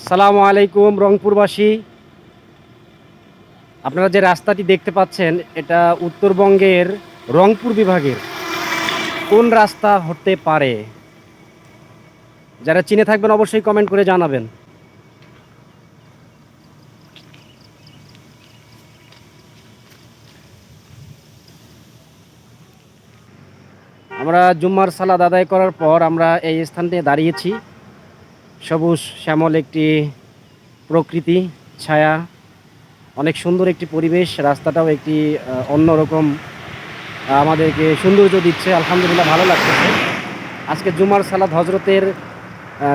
আসসালামু আলাইকুম রংপুরবাসী। আপনারা যে রাস্তাটি দেখতে পাচ্ছেন এটা উত্তরবঙ্গের রংপুর বিভাগের কোন রাস্তা হতে পারে? যারা চিনে থাকবেন অবশ্যই কমেন্ট করে জানাবেন। আমরা জুম্মার সালাত আদায় করার পর আমরা এই স্থানটিতে দাঁড়িয়েছি। সবুজ শ্যামল একটি প্রকৃতি ছায়া, অনেক সুন্দর একটি পরিবেশ। রাস্তাটাও একটি অন্যরকম আমাদেরকে সৌন্দর্য দিচ্ছে। আলহামদুলিল্লাহ, ভালো লাগতেছে। আজকে জুমার সালাত হজরতের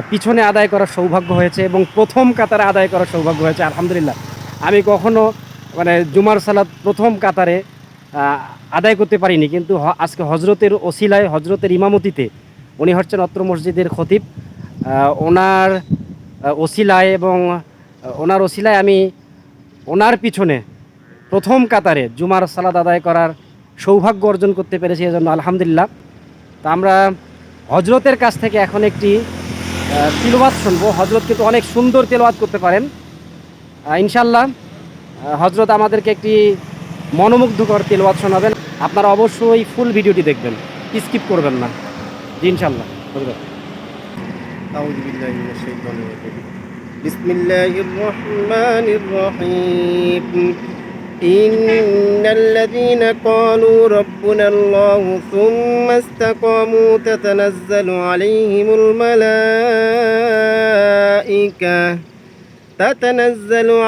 পিছনে আদায় করার সৌভাগ্য হয়েছে এবং প্রথম কাতারে আদায় করার সৌভাগ্য হয়েছে। আলহামদুলিল্লাহ, আমি কখনো জুমার সালাত প্রথম কাতারে আদায় করতে পারিনি, কিন্তু আজকে হজরতের ওসিলায়, হজরতের ইমামতিতে, উনি হচ্ছেন অত্র মসজিদের খতিব, ওনার ওসিলায় এবং ওনার ওসিলায় আমি ওনার পিছনে প্রথম কাতারে জুমার সালাত আদায় করার সৌভাগ্য অর্জন করতে পেরেছি, এজন্য আলহামদুলিল্লাহ। তা আমরা হজরতের কাছ থেকে এখন একটি তিলাওয়াত শুনবো। হজরত কিন্তু অনেক সুন্দর তেলাওয়াত করতে পারেন। ইনশাল্লাহ হজরত আমাদেরকে একটি মনোমুগ্ধকর তেলাওয়াত শোনাবেন। আপনারা অবশ্যই ফুল ভিডিওটি দেখবেন, স্কিপ করবেন না। জি ইনশাল্লাহ। أعوذ بالله من الشيطان الرجيم بسم الله الرحمن الرحيم إن الذين قالوا ربنا الله ثم استقاموا تتنزل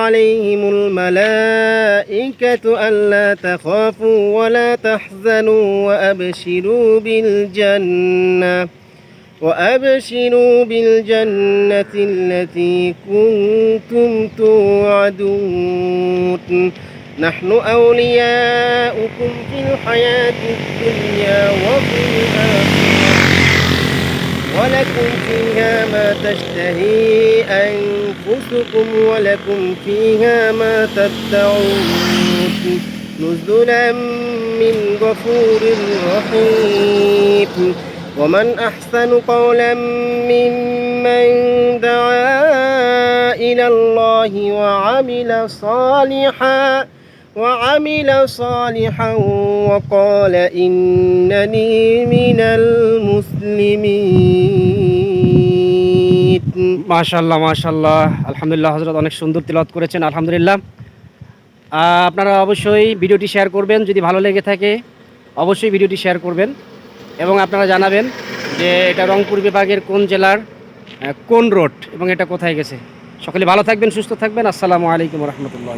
عليهم الملائكة ألا تخافوا ولا تحزنوا وأبشروا بالجنة التي كنتم توعدون نحن أولياؤكم في الحياة الدنيا وفي الآخرة ولكم فيها ما تشتهي أنفسكم ولكم فيها ما تدعون نزلا من غفور رحيم ومن أحسن قولا ممن دعا إلى الله وعمل صالحا وقال إنني من المسلمين মাশাআল্লাহ মাশাআল্লাহ, আলহামদুলিল্লাহ। হযরত অনেক সুন্দর তিলাওয়াত করেছেন, আলহামদুলিল্লাহ। আপনারা অবশ্যই ভিডিওটি শেয়ার করবেন, যদি ভালো লেগে থাকে অবশ্যই ভিডিওটি শেয়ার করবেন এবং আপনারা জানাবেন যে এটা রংপুর বিভাগের কোন জেলার কোন রোড এবং এটা কোথায় গেছে। সকলে ভালো থাকবেন, সুস্থ থাকবেন। আসসালামু আলাইকুম রহমতুল্লাহ।